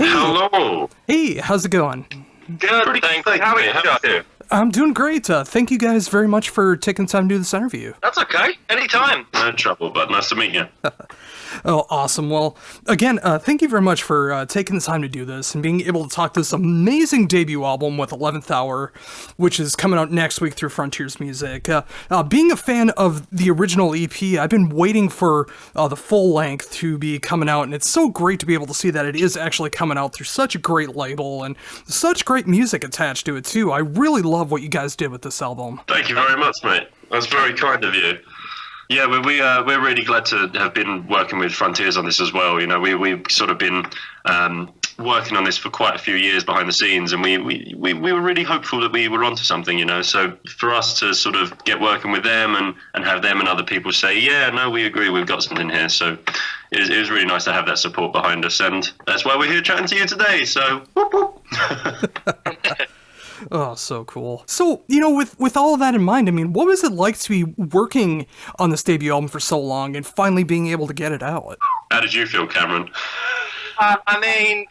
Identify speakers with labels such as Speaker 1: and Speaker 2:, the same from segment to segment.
Speaker 1: Hello.
Speaker 2: Hey, how's it going?
Speaker 3: Good, thanks. How are you doing?
Speaker 2: I'm doing great. Thank you guys very much for taking the time to do this interview.
Speaker 3: That's okay. Anytime.
Speaker 1: No trouble, but nice to meet you.
Speaker 2: Oh, awesome. Well, again, thank you very much for taking the time to do this and being able to talk this amazing debut album with 11th Hour, which is coming out next week through Frontiers Music. Being a fan of the original EP, I've been waiting for the full length to be coming out, and it's so great to be able to see that it is actually coming out through such a great label and such great music attached to it, too. I really love what you guys did with this album.
Speaker 1: Thank you very much, mate. That's very kind of you. Yeah, we're really glad to have been working with Frontiers on this as well. You know, we've sort of been working on this for quite a few years behind the scenes, and we were really hopeful that we were onto something, you know. So for us to sort of get working with them and have them and other people say, yeah, no, we agree, we've got something here. So it was really nice to have that support behind us, and that's why we're here chatting to you today. So whoop, whoop.
Speaker 2: Oh, so cool. So, you know, with all of that in mind, I mean, what was it like to be working on this debut album for so long and finally being able to get it out?
Speaker 1: How did you feel, Cameron?
Speaker 3: I mean,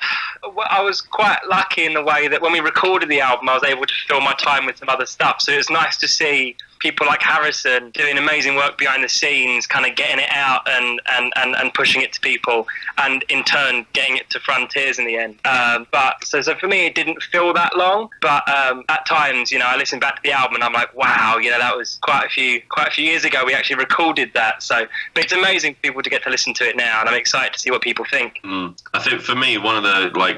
Speaker 3: I was quite lucky in the way that when we recorded the album, I was able to fill my time with some other stuff. So it was nice to see people like Harrison doing amazing work behind the scenes, kind of getting it out and pushing it to people, and in turn getting it to Frontiers in the end. But so for me, it didn't feel that long. But at times, you know, I listen back to the album and I'm like, wow, you know, that was quite a few years ago. We actually recorded that. So, but it's amazing for people to get to listen to it now, and I'm excited to see what people think.
Speaker 1: I think for me, one of the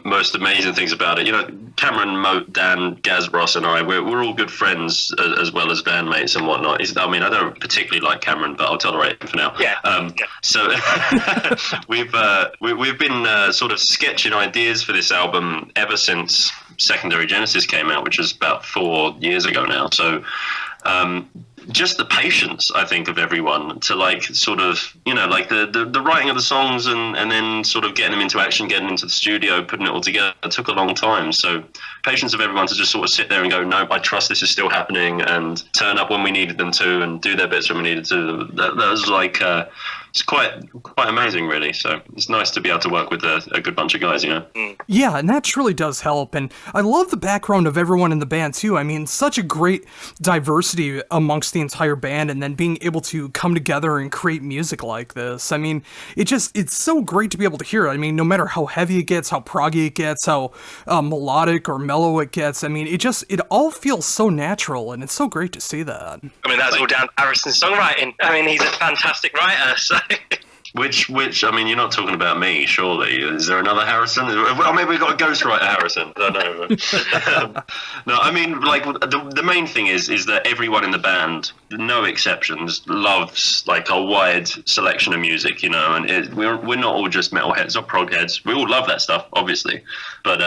Speaker 1: most amazing things about it, you know, Cameron, Moat, Dan, Gaz, Ross, and I, we're all good friends as well as bandmates and whatnot. I mean, I don't particularly like Cameron, but I'll tolerate him for now.
Speaker 3: Yeah.
Speaker 1: So we've been sort of sketching ideas for this album ever since Secondary Genesis came out, which is about 4 years ago now. So just the patience, I think, of everyone to like sort of, you know, like the writing of the songs and then sort of getting them into action, getting into the studio, putting it all together. It took a long time. So patience of everyone to just sort of sit there and go, no, I trust this is still happening, and turn up when we needed them to and do their bits when we needed to. That was like, it's quite amazing, really. So it's nice to be able to work with a good bunch of guys, you know.
Speaker 2: Yeah, and that truly does help. And I love the background of everyone in the band, too. I mean, such a great diversity amongst the entire band, and then being able to come together and create music like this. I mean, it's so great to be able to hear it. I mean, no matter how heavy it gets, how proggy it gets, how melodic or mellow it gets, I mean, it all feels so natural, and it's so great to see that.
Speaker 3: I mean, that's all down to Harrison's songwriting. I mean, he's a fantastic writer, so...
Speaker 1: Which, I mean, you're not talking about me, surely. Is there another Harrison? Well, maybe we've got a ghostwriter Harrison. I don't know. No, I mean, like, the main thing is that everyone in the band, no exceptions, loves, like, a wide selection of music, you know, and we're not all just metalheads or prog heads. We all love that stuff, obviously. But,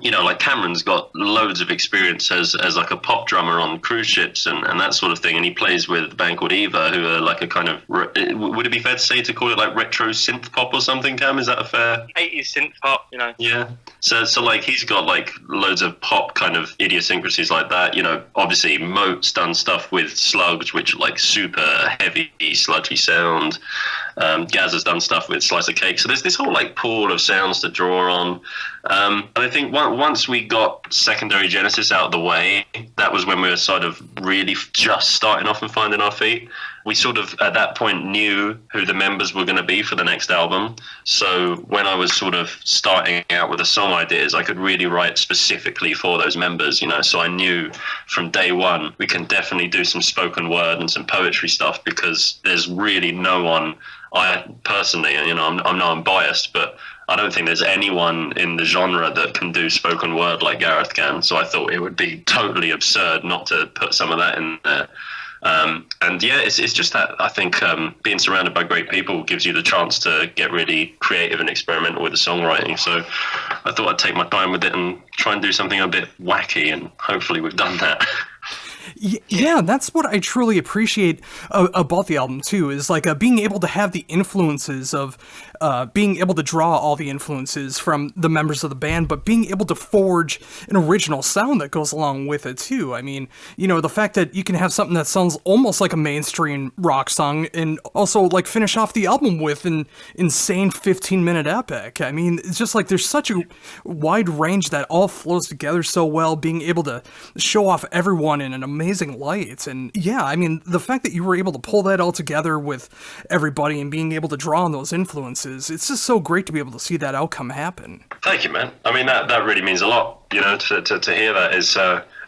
Speaker 1: you know, like, Cameron's got loads of experience as like, a pop drummer on cruise ships and that sort of thing, and he plays with a band called Eva, who are, like, a kind of... Would it be fair to say to call it, like, retro synth pop or something, Cam? Is that a fair
Speaker 3: 80s synth pop, you know?
Speaker 1: Yeah. So like he's got like loads of pop kind of idiosyncrasies like that. You know, obviously Moat's done stuff with Slugs, which are like super heavy, sludgy sound. Gaz has done stuff with Slice of Cake. So there's this whole like pool of sounds to draw on. And I think once we got Secondary Genesis out of the way, that was when we were sort of really just starting off and finding our feet. We sort of, at that point, knew who the members were going to be for the next album. So when I was sort of starting out with the song ideas, I could really write specifically for those members, you know. So I knew from day one, we can definitely do some spoken word and some poetry stuff, because there's really no one, I personally, you know, I'm biased, but I don't think there's anyone in the genre that can do spoken word like Gareth can. So I thought it would be totally absurd not to put some of that in there. And yeah, it's just that I think being surrounded by great people gives you the chance to get really creative and experimental with the songwriting. So I thought I'd take my time with it and try and do something a bit wacky, and hopefully we've done that.
Speaker 2: Yeah, that's what I truly appreciate about the album too, is like being able to have the influences of being able to draw all the influences from the members of the band, but being able to forge an original sound that goes along with it too. I mean, you know, the fact that you can have something that sounds almost like a mainstream rock song and also like finish off the album with an insane 15-minute epic. I mean, it's just like there's such a wide range that all flows together so well, being able to show off everyone in an amazing light. And yeah, I mean, the fact that you were able to pull that all together with everybody and being able to draw on those influences, it's just so great to be able to see that outcome happen.
Speaker 1: Thank you, man. I mean, that really means a lot, you know, to hear that is,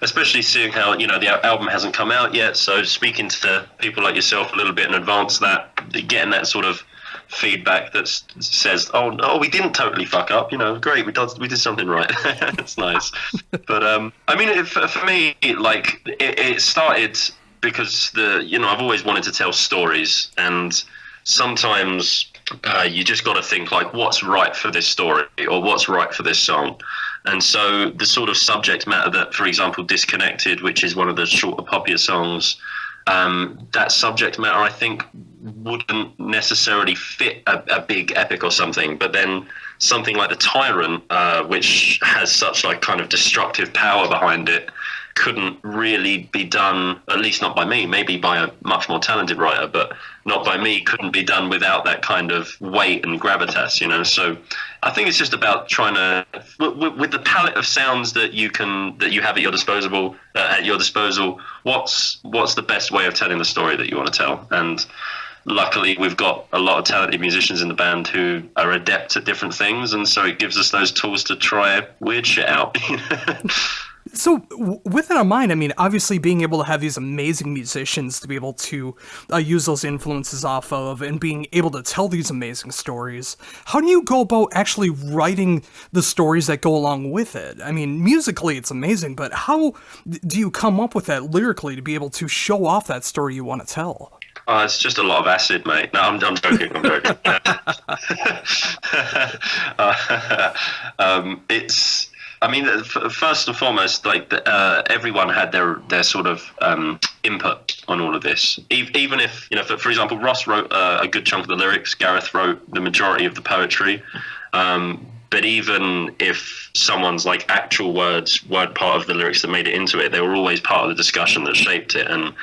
Speaker 1: especially seeing how, you know, the album hasn't come out yet. So speaking to people like yourself a little bit in advance, that getting that sort of feedback that says, oh no, we didn't totally fuck up, you know, great, we did something right. It's nice. But I mean, for me, like it started because I've always wanted to tell stories, and sometimes you just got to think like, what's right for this story or what's right for this song. And so the sort of subject matter that, for example, Disconnected, which is one of the shorter, popular songs, that subject matter, I think, wouldn't necessarily fit a big epic or something. But then something like The Tyrant, which has such like kind of destructive power behind it, couldn't really be done, at least not by me, maybe by a much more talented writer, but not by me, couldn't be done without that kind of weight and gravitas, you know. So I think it's just about trying to, with the palette of sounds that you have at your disposal, what's the best way of telling the story that you want to tell. And luckily we've got a lot of talented musicians in the band who are adept at different things, and so it gives us those tools to try weird shit out.
Speaker 2: So with that in mind, I mean, obviously being able to have these amazing musicians to be able to use those influences off of and being able to tell these amazing stories, how do you go about actually writing the stories that go along with it? I mean, musically it's amazing, but how do you come up with that lyrically to be able to show off that story you want to tell?
Speaker 1: It's just a lot of acid, mate. No, I'm joking. I'm joking. It's, I mean, first and foremost, like everyone had their sort of input on all of this. Even if, you know, for example, Ross wrote a good chunk of the lyrics, Gareth wrote the majority of the poetry. But even if someone's like actual words weren't part of the lyrics that made it into it, they were always part of the discussion that shaped it. And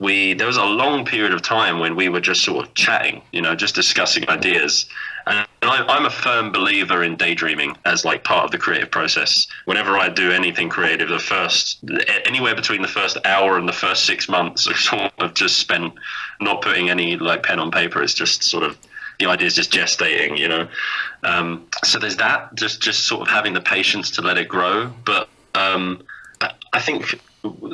Speaker 1: there was a long period of time when we were just sort of chatting, you know, just discussing ideas. And I'm a firm believer in daydreaming as like part of the creative process. Whenever I do anything creative, anywhere between the first hour and the first 6 months, I've sort of just spent not putting any like pen on paper. It's just sort of, the idea is just gestating, you know. So there's that, just sort of having the patience to let it grow. But I think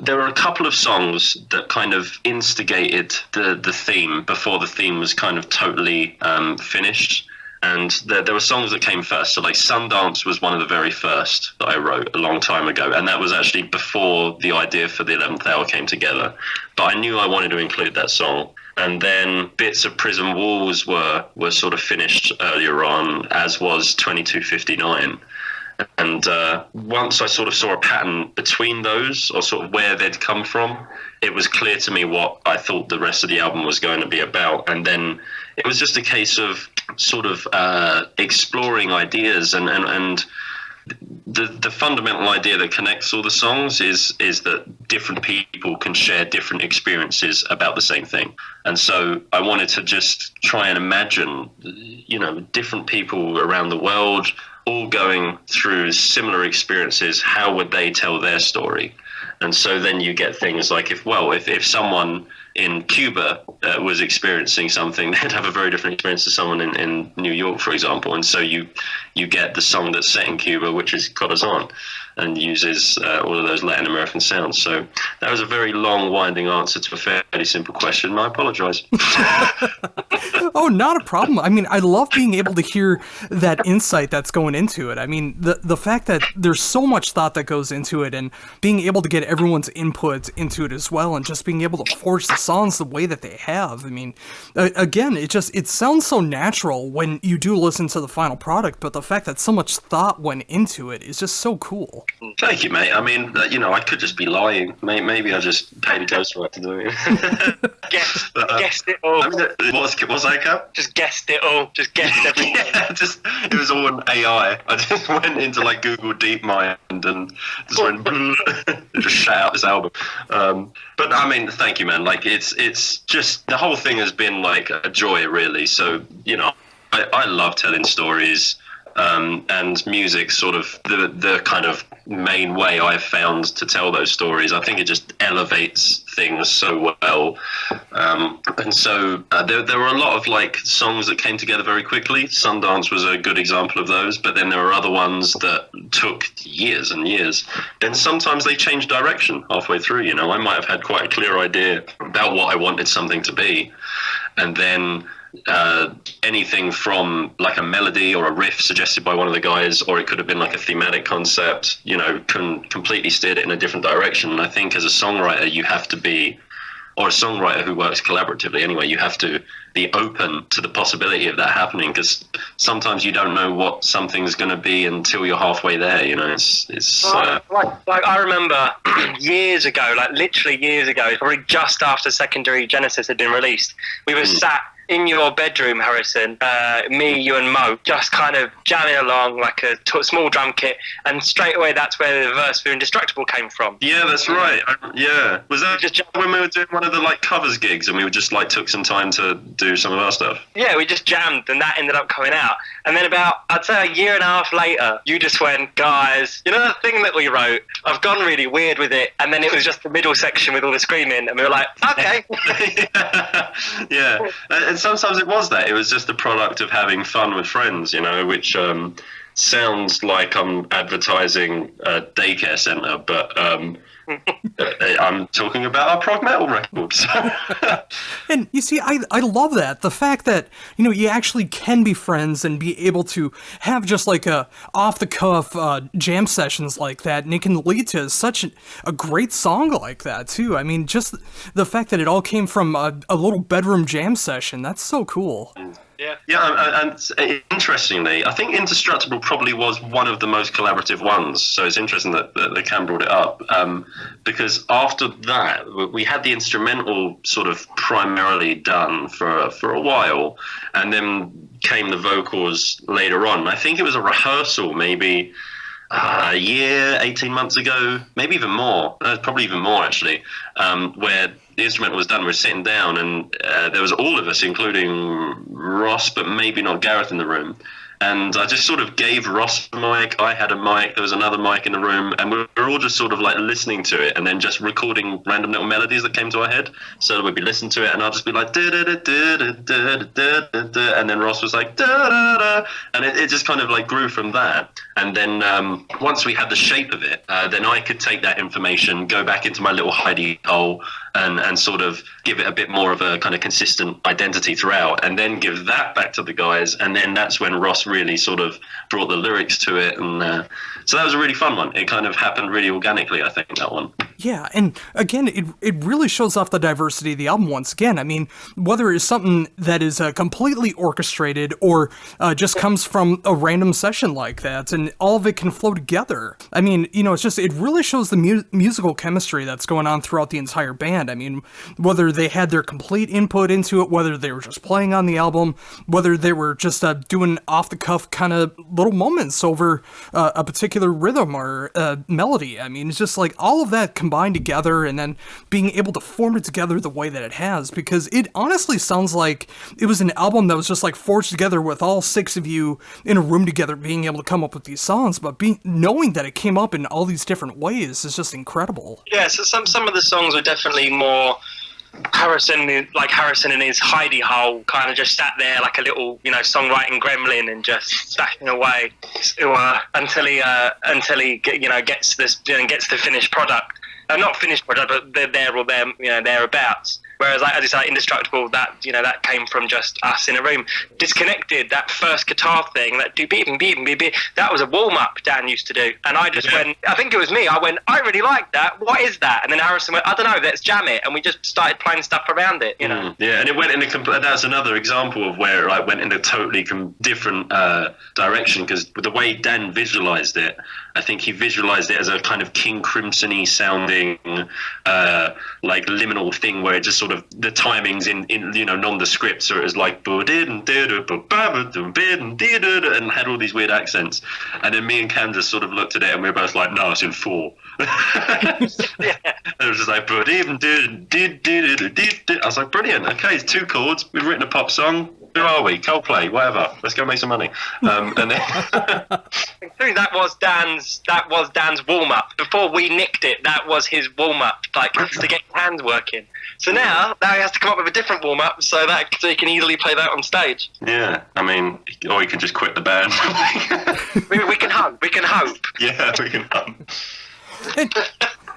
Speaker 1: there were a couple of songs that kind of instigated the theme before the theme was kind of totally finished. And there were songs that came first. So like Sundance was one of the very first that I wrote a long time ago. And that was actually before the idea for the 11th Hour came together. But I knew I wanted to include that song. And then bits of Prison Walls were sort of finished earlier on, as was 2259. And once I sort of saw a pattern between those, or sort of where they'd come from, it was clear to me what I thought the rest of the album was going to be about. And then it was just a case of sort of exploring ideas, and the fundamental idea that connects all the songs is that different people can share different experiences about the same thing. And so I wanted to just try and imagine, you know, different people around the world all going through similar experiences. How would they tell their story? And so then you get things like, if someone in Cuba was experiencing something, they'd have a very different experience to someone in New York, for example. And so you get the song that's set in Cuba, which is Corazon, and uses all of those Latin American sounds. So that was a very long, winding answer to a fairly simple question, and I apologize.
Speaker 2: Oh, not a problem. I mean, I love being able to hear that insight that's going into it. I mean, the fact that there's so much thought that goes into it, and being able to get everyone's input into it as well, and just being able to forge the songs the way that they have. I mean, again, it sounds so natural when you do listen to the final product, but the fact that so much thought went into it is just so cool.
Speaker 1: Thank you, mate. I mean, I could just be lying. Maybe I just paid a ghostwriter to do it.
Speaker 3: Guessed it all.
Speaker 1: I mean, what's that, Cap?
Speaker 3: Just guessed it all. Just guessed everything.
Speaker 1: Yeah, it was all an AI. I just went into like Google DeepMind and just went just shout out this album. But I mean, thank you, man. Like it's just the whole thing has been like a joy, really. So I love telling stories. And music sort of the kind of main way I've found to tell those stories. I think it just elevates things so well. And so there were a lot of like songs that came together very quickly. Sundance was a good example of those, but then there were other ones that took years and years. And sometimes they changed direction halfway through. I might have had quite a clear idea about what I wanted something to be. And then anything from like a melody or a riff suggested by one of the guys, or it could have been like a thematic concept, completely steered it in a different direction. And I think as a songwriter, you have to be, or a songwriter who works collaboratively anyway, you have to be open to the possibility of that happening, because sometimes you don't know what something's going to be until you're halfway there. Like
Speaker 3: I remember years ago, like literally years ago, probably just after Secondary Genesis had been released, we were sat in your bedroom, Harrison, me, you and Mo, just kind of jamming along like a small drum kit, and straight away that's where the verse for Indestructible came from.
Speaker 1: Yeah, that's right. Was that just when we were doing one of the like covers gigs and we just like took some time to do some of our stuff?
Speaker 3: Yeah, we just jammed and that ended up coming out. And then about, I'd say a year and a half later, you just went, guys, the thing that we wrote, I've gone really weird with it. And then it was just the middle section with all the screaming, and we were like, okay.
Speaker 1: Yeah. And sometimes it was that. It was just the product of having fun with friends, which sounds like I'm advertising a daycare centre, but I'm talking about a prog metal record.
Speaker 2: And you see, I love that. The fact that, you actually can be friends and be able to have just like a off-the-cuff jam sessions like that, and it can lead to such a great song like that, too. I mean, just the fact that it all came from a little bedroom jam session, that's so cool.
Speaker 1: Yeah, and interestingly, I think Indestructible probably was one of the most collaborative ones. So it's interesting that Cam brought it up, because after that, we had the instrumental sort of primarily done for a while, and then came the vocals later on. I think it was a rehearsal maybe a year, 18 months ago, maybe even more, probably even more actually, where the instrument was done. We were sitting down, and there was all of us, including Ross, but maybe not Gareth, in the room. And I just sort of gave Ross a mic. I had a mic. There was another mic in the room, and we were all just sort of like listening to it, and then just recording random little melodies that came to our head. So we'd be listening to it, and I'd just be like da da da da da da da da, and then Ross was like da da da, and it just kind of like grew from that. And then once we had the shape of it, then I could take that information, go back into my little hidey hole, and sort of give it a bit more of a kind of consistent identity throughout, and then give that back to the guys. And then that's when Ross really sort of brought the lyrics to it, and so that was a really fun one. It kind of happened really organically, I think, that one.
Speaker 2: Yeah, and again, it really shows off the diversity of the album once again. I mean, whether it's something that is completely orchestrated or just comes from a random session like that, and all of it can flow together. I mean, it's just, it really shows the musical chemistry that's going on throughout the entire band. I mean, whether they had their complete input into it, whether they were just playing on the album, whether they were just doing off-the-cuff kind of little moments over a particular rhythm or melody. I mean, it's just like all of that combined together, and then being able to form it together the way that it has, because it honestly sounds like it was an album that was just like forged together with all six of you in a room together, being able to come up with these songs, but knowing that it came up in all these different ways is just incredible.
Speaker 3: Yeah, so some of the songs were definitely more Harrison in his hidey hole, kind of just sat there like a little, songwriting gremlin, and just stashing away until he gets the finished product. Not finished product, but they're there or thereabouts. Whereas, like, as you say, Indestructible, that came from just us in a room. Disconnected, that first guitar thing, that do beep beep, that was a warm up Dan used to do. And I just went, I think it was me. I went, I really like that. What is that? And then Harrison went, I don't know. Let's jam it. And we just started playing stuff around it. Yeah,
Speaker 1: and it went in that's another example of where it went in a totally different direction, because the way Dan visualized it, I think he visualized it as a kind of King Crimson-y sounding, like liminal thing where it just sort of the timings in nondescript, so it was like and had all these weird accents. And then me and Cam just sort of looked at it and we were both like, no, it's in 4. And it was just like, I was like, brilliant. Okay, it's 2 chords. We've written a pop song. Who are we? Coldplay, whatever. Let's go make some money. And then
Speaker 3: that was Dan's warm up. Before we nicked it, that was his warm up, like to get his hands working. So now he has to come up with a different warm up so he can easily play that on stage.
Speaker 1: Yeah, I mean, or he can just quit the band.
Speaker 3: we can hope. We can hope.
Speaker 1: Yeah, we can hope.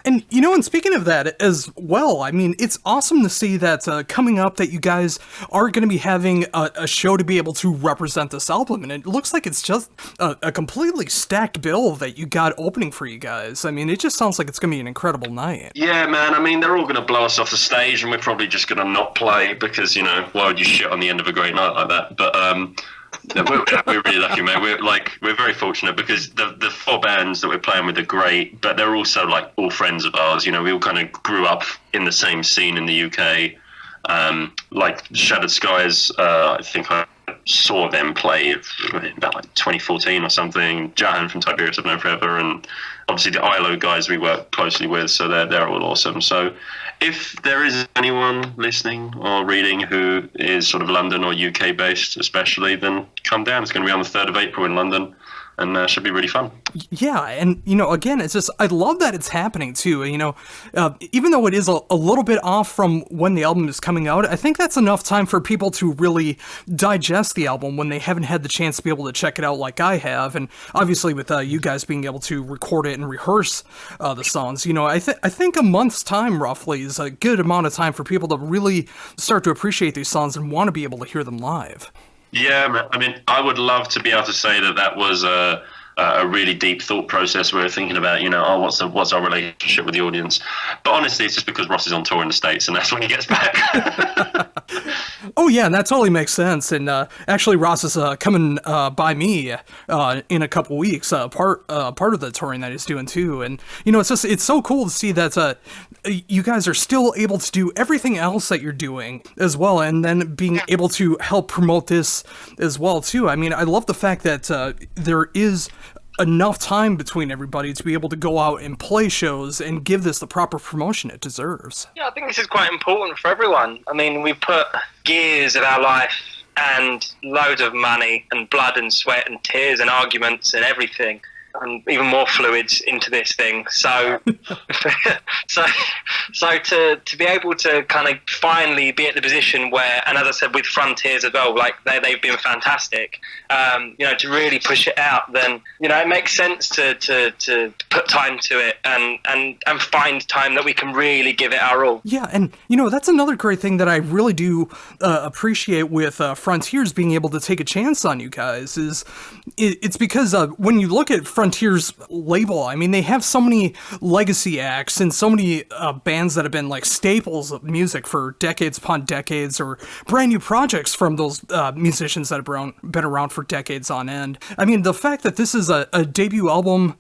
Speaker 2: And speaking of that as well, I mean, it's awesome to see that coming up that you guys are going to be having a show to be able to represent this album. And it looks like it's just a completely stacked bill that you got opening for you guys. I mean, it just sounds like it's going to be an incredible night.
Speaker 1: Yeah, man. I mean, they're all going to blow us off the stage and we're probably just going to not play because, why would you shit on the end of a great night like that? But, we're really lucky, man. We're very fortunate because the 4 bands that we're playing with are great, but they're also like all friends of ours. We all kind of grew up in the same scene in the UK. Like Shattered Skies, I think I saw them play about like 2014 or something. Jahan from Tiberius I've known forever, and obviously the ILO guys we work closely with, so they're all awesome. So if there is anyone listening or reading who is sort of London or UK based especially, then come down. It's going to be on the 3rd of April in London. And should be really fun.
Speaker 2: Yeah, and, again, it's just, I love that it's happening, too. Even though it is a little bit off from when the album is coming out, I think that's enough time for people to really digest the album when they haven't had the chance to be able to check it out like I have. And obviously with you guys being able to record it and rehearse the songs, I think a month's time, roughly, is a good amount of time for people to really start to appreciate these songs and want to be able to hear them live.
Speaker 1: Yeah, I mean, I would love to be able to say that was a really deep thought process where we're thinking about, what's our relationship with the audience. But honestly, it's just because Ross is on tour in the States and that's when he gets back.
Speaker 2: Oh, yeah, and that totally makes sense. And actually, Ross is coming by me in a couple weeks, part of the touring that he's doing, too. And, it's so cool to see that you guys are still able to do everything else that you're doing as well, and then being able to help promote this as well, too. I mean, I love the fact that there is enough time between everybody to be able to go out and play shows and give this the proper promotion it deserves.
Speaker 3: Yeah, I think this is quite important for everyone. I mean, we put years of our life and loads of money and blood and sweat and tears and arguments and everything, and even more fluids into this thing. So, so to be able to kind of finally be at the position where, and as I said with Frontiers as well, like they've been fantastic. To really push it out, then it makes sense to put time to it and find time that we can really give it our all.
Speaker 2: Yeah, and that's another great thing that I really do appreciate with Frontiers being able to take a chance on you guys is it's because when you look at Frontiers label, I mean, they have so many legacy acts and so many bands that have been like staples of music for decades upon decades, or brand new projects from those musicians that have been around for decades on end. I mean, the fact that this is a debut album,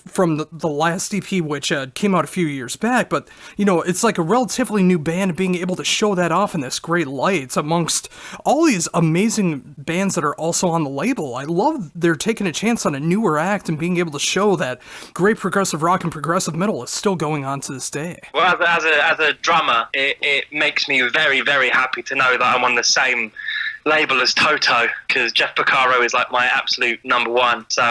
Speaker 2: from the last EP, which came out a few years back, but, it's like a relatively new band, being able to show that off in this great light amongst all these amazing bands that are also on the label. I love they're taking a chance on a newer act and being able to show that great progressive rock and progressive metal is still going on to this day.
Speaker 3: Well, as a drummer, it makes me very, very happy to know that I'm on the same label as Toto, because Jeff Porcaro is like my absolute number one. So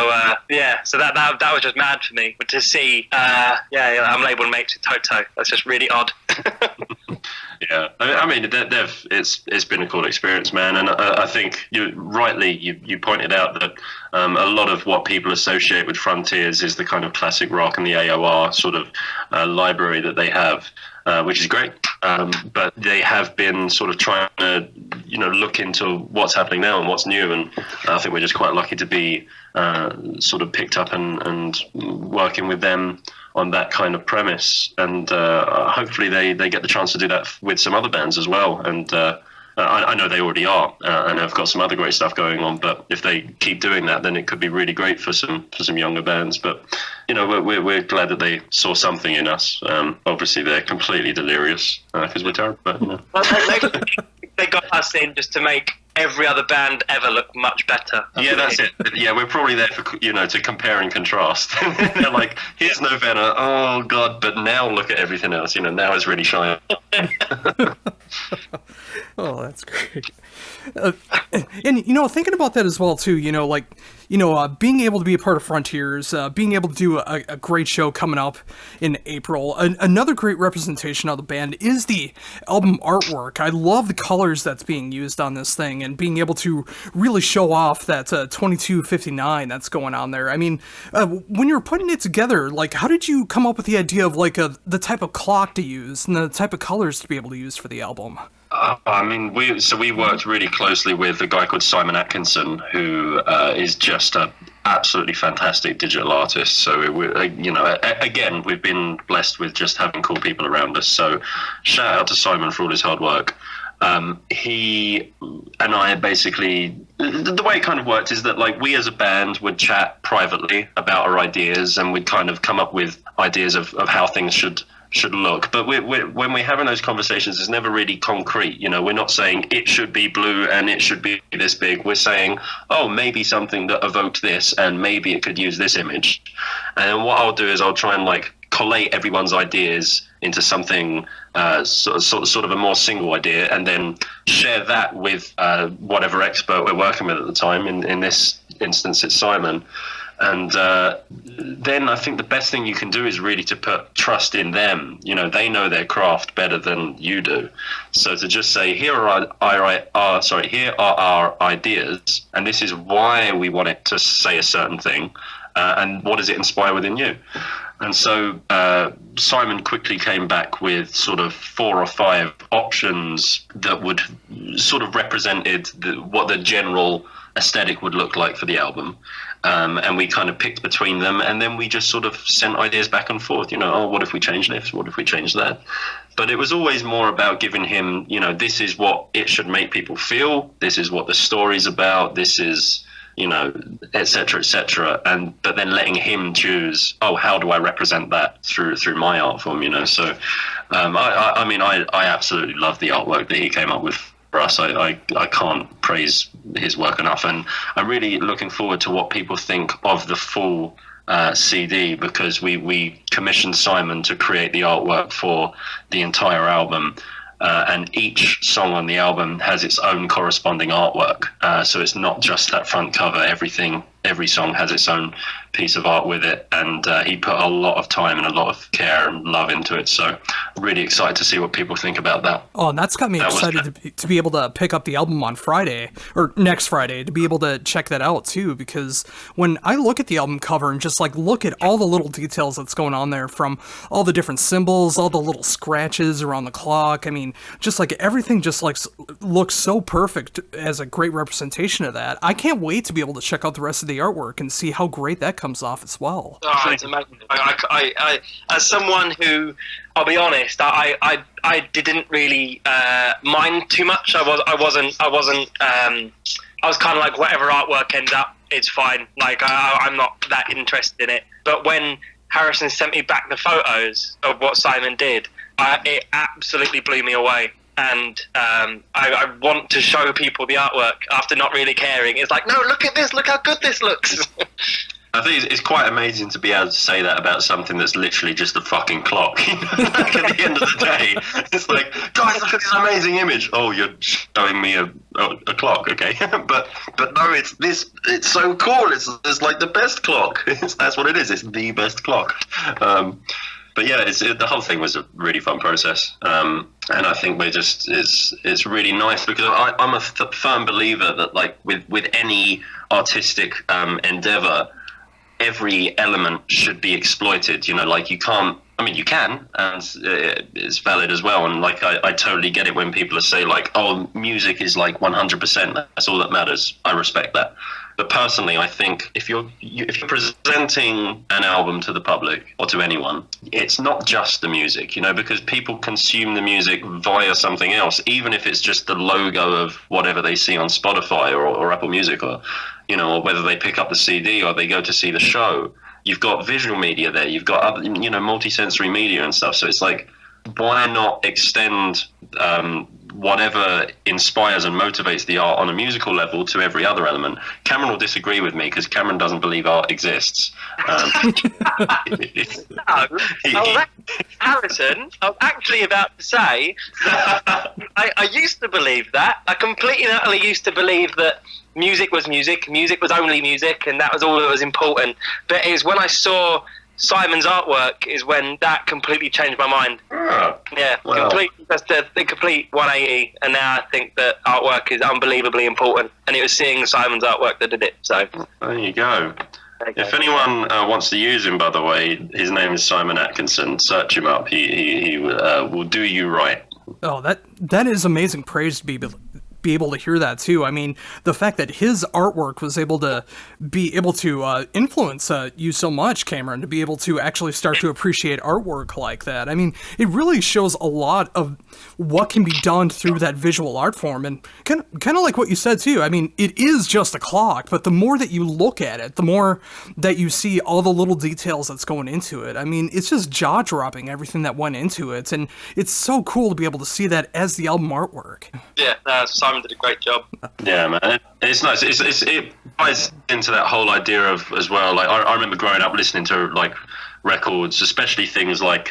Speaker 3: so that was just mad for me. But to see, I'm labeled mates with Toto, that's just really odd.
Speaker 1: Yeah, I mean, it's been a cool experience, man, and I think you pointed out that a lot of what people associate with Frontiers is the kind of classic rock and the AOR sort of library that they have, which is great. But they have been sort of trying to, look into what's happening now and what's new, and I think we're just quite lucky to be sort of picked up and working with them on that kind of premise, and hopefully they get the chance to do that with some other bands as well, and I know they already are, and have got some other great stuff going on. But if they keep doing that, then it could be really great for some younger bands. But we're glad that they saw something in us. Obviously, they're completely delirious because we're terrible. But,
Speaker 3: Well, they got us in just to make every other band ever look much better.
Speaker 1: Yeah, that's it. Yeah, we're probably there for to compare and contrast. They're like, here's Novena, oh god, but now look at everything else. Now it's really shining.
Speaker 2: Oh, that's great. And thinking about that as well too, being able to be a part of Frontiers, being able to do a great show coming up in April. Another great representation of the band is the album artwork. I love the colors that's being used on this thing, and being able to really show off that 2259 that's going on there. I mean, when you were putting it together, like, how did you come up with the idea of like the type of clock to use and the type of colors to be able to use for the album?
Speaker 1: We worked really closely with a guy called Simon Atkinson, who is just an absolutely fantastic digital artist. So again, we've been blessed with just having cool people around us. So shout out to Simon for all his hard work. He and I basically, the way it kind of worked is that like we as a band would chat privately about our ideas, and we'd kind of come up with ideas of how things should look. But when we're having those conversations, it's never really concrete. We're not saying it should be blue and it should be this big. We're saying, oh, maybe something that evoked this, and maybe it could use this image. And what I'll do is I'll try and like collate everyone's ideas into something sort of a more single idea, and then share that with whatever expert we're working with at the time. In this instance, it's Simon. And then I think the best thing you can do is really to put trust in them. They know their craft better than you do. So to just say, here are our ideas, and this is why we want it to say a certain thing, and what does it inspire within you? And so Simon quickly came back with sort of 4 or 5 options that would sort of represented what the general aesthetic would look like for the album. And we kind of picked between them, and then we just sort of sent ideas back and forth, what if we change this? What if we change that? But it was always more about giving him, this is what it should make people feel. This is what the story's about. This is, et cetera, but then letting him choose, how do I represent that through my art form, So, I absolutely love the artwork that he came up with for us. I can't praise his work enough, and I'm really looking forward to what people think of the full CD, because we commissioned Simon to create the artwork for the entire album. And each song on the album has its own corresponding artwork. So it's not just that front cover. Every song has its own piece of art with it. And he put a lot of time and a lot of care and love into it. So really excited to see what people think about that.
Speaker 2: Oh, and that's got me excited to be able to pick up the album on Friday, or next Friday, to be able to check that out too. Because when I look at the album cover and just like look at all the little details that's going on there, from all the different symbols, all the little scratches around the clock, I mean, just like everything just like looks so perfect as a great representation of that. I can't wait to be able to check out the rest of the artwork and see how great that comes off as well.
Speaker 3: Oh, it's amazing. I as someone who, I'll be honest, I didn't really mind too much. I was kind of like, whatever artwork ends up, it's fine. Like I'm not that interested in it. But when Harrison sent me back the photos of what Simon did, it absolutely blew me away. And I want to show people the artwork after not really caring. It's like, no, look at this, look how good this looks.
Speaker 1: I think it's quite amazing to be able to say that about something that's literally just a fucking clock. Like at the end of the day, it's like, guys, look at this amazing image. Oh, you're showing me a clock, okay? but no, it's so cool. It's like the best clock. That's what it is. It's the best clock. But yeah, the whole thing was a really fun process, and I think it's really nice, because I'm a firm believer that like with any artistic endeavor, every element should be exploited. Like you can't I mean, you can, and it's valid as well. And like, I totally get it when people say like, "Oh, music is like 100%. That's all that matters." I respect that. But personally, I think if you're presenting an album to the public or to anyone, it's not just the music, because people consume the music via something else, even if it's just the logo of whatever they see on Spotify or Apple Music, or or whether they pick up the CD or they go to see the show. You've got visual media there. You've got other, multi-sensory media and stuff. So it's like, why not extend whatever inspires and motivates the art on a musical level to every other element? Cameron will disagree with me because Cameron doesn't believe art exists.
Speaker 3: Harrison, I was actually about to say, I used to believe that. I completely and utterly used to believe that music was only music, and that was all that was important. But it was when I saw Simon's artwork is when that completely changed my mind. Yeah,
Speaker 1: well,
Speaker 3: completely, just the complete 180, and now I think that artwork is unbelievably important, and it was seeing Simon's artwork that did it. So
Speaker 1: there you go. If anyone wants to use him, by the way, his name is Simon Atkinson. Search him up. He will do you right.
Speaker 2: Oh, that is amazing praise to be able to hear that too. I mean, the fact that his artwork was able to influence you so much, Cameron, to be able to actually start to appreciate artwork like that. I mean, it really shows a lot of what can be done through that visual art form, and kind of like what you said too. I mean, it is just a clock, but the more that you look at it, the more that you see all the little details that's going into it. I mean, it's just jaw-dropping everything that went into it, and it's so cool to be able to see that as the album artwork.
Speaker 3: Yeah, Simon did a great job.
Speaker 1: Yeah, man, it's nice. It ties into that whole idea of as well. Like I remember growing up listening to like records, especially things like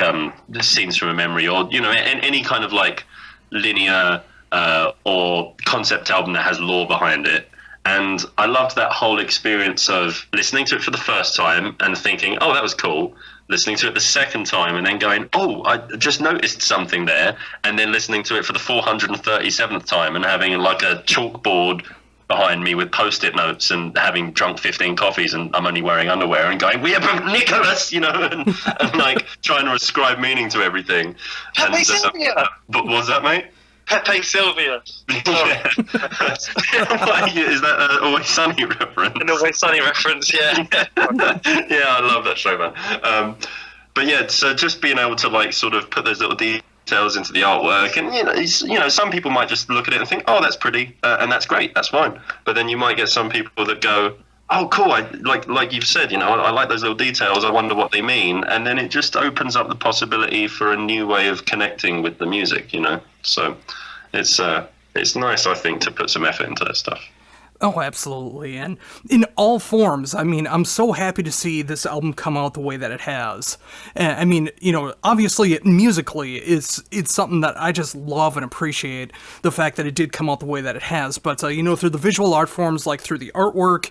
Speaker 1: Scenes from a Memory, or any kind of like linear or concept album that has lore behind it. And I loved that whole experience of listening to it for the first time and thinking, "Oh, that was cool." Listening to it the second time and then going, "Oh, I just noticed something there," and then listening to it for the 437th time and having like a chalkboard behind me with post-it notes and having drunk 15 coffees and I'm only wearing underwear and going, "We are Nicholas," and like trying to ascribe meaning to everything.
Speaker 3: Pepe Sylvia!
Speaker 1: But what was that, mate?
Speaker 3: Pepe Sylvia.
Speaker 1: Yeah. Is that an Always Sunny reference?
Speaker 3: An Always Sunny reference, yeah.
Speaker 1: Yeah, I love that show, man. But yeah, so just being able to like sort of put those little details into the artwork, and some people might just look at it and think, "Oh, that's pretty," and that's great, that's fine. But then you might get some people that go, "Oh, cool! I like you've said, I like those little details. I wonder what they mean," and then it just opens up the possibility for a new way of connecting with the music. So it's nice, I think, to put some effort into that stuff.
Speaker 2: Oh, absolutely. And in all forms, I mean, I'm so happy to see this album come out the way that it has. And, I mean, obviously, musically, it's something that I just love and appreciate, the fact that it did come out the way that it has. But, through the visual art forms, like through the artwork,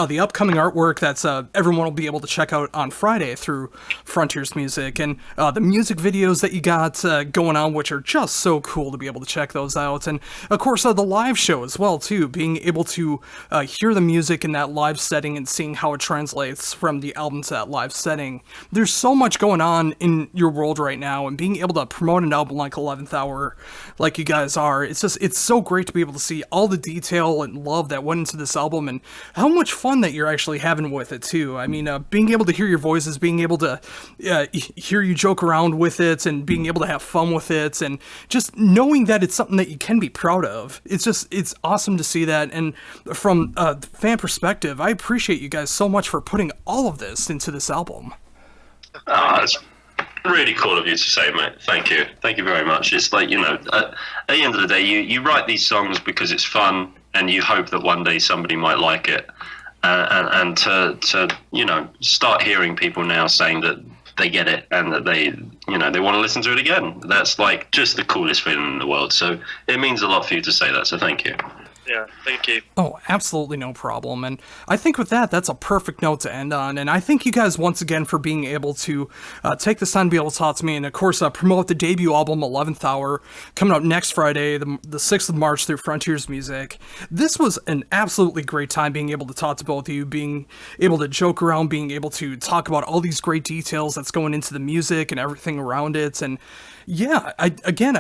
Speaker 2: the upcoming artwork that's everyone will be able to check out on Friday through Frontiers Music, and the music videos that you got going on, which are just so cool to be able to check those out. And, of course, the live show as well, too, being able to hear the music in that live setting and seeing how it translates from the album to that live setting. There's so much going on in your world right now, and being able to promote an album like 11th Hour, like you guys are, it's so great to be able to see all the detail and love that went into this album, and how much fun that you're actually having with it too. I mean, being able to hear your voices, being able to hear you joke around with it, and being able to have fun with it, and just knowing that it's something that you can be proud of. It's awesome to see that. And from a fan perspective, I appreciate you guys so much for putting all of this into this album.
Speaker 1: That's really cool of you to say, mate. Thank you very much. It's like, at the end of the day, you write these songs because it's fun and you hope that one day somebody might like it, and to start hearing people now saying that they get it and that they want to listen to it again, that's like just the coolest feeling in the world. So it means a lot for you to say that, so thank you.
Speaker 3: Yeah, thank you.
Speaker 2: Oh, absolutely no problem. And I think with that, that's a perfect note to end on. And I thank you guys once again for being able to take this time to be able to talk to me and, of course, promote the debut album, 11th Hour, coming out next Friday, the 6th of March through Frontiers Music. This was an absolutely great time being able to talk to both of you, being able to joke around, being able to talk about all these great details that's going into the music and everything around it. And yeah, I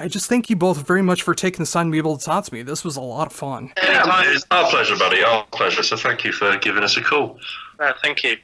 Speaker 2: just thank you both very much for taking the time to be able to talk to me. This was a lot of fun.
Speaker 1: Yeah, it's our pleasure, buddy. Our pleasure. So thank you for giving us a call.
Speaker 3: Thank you.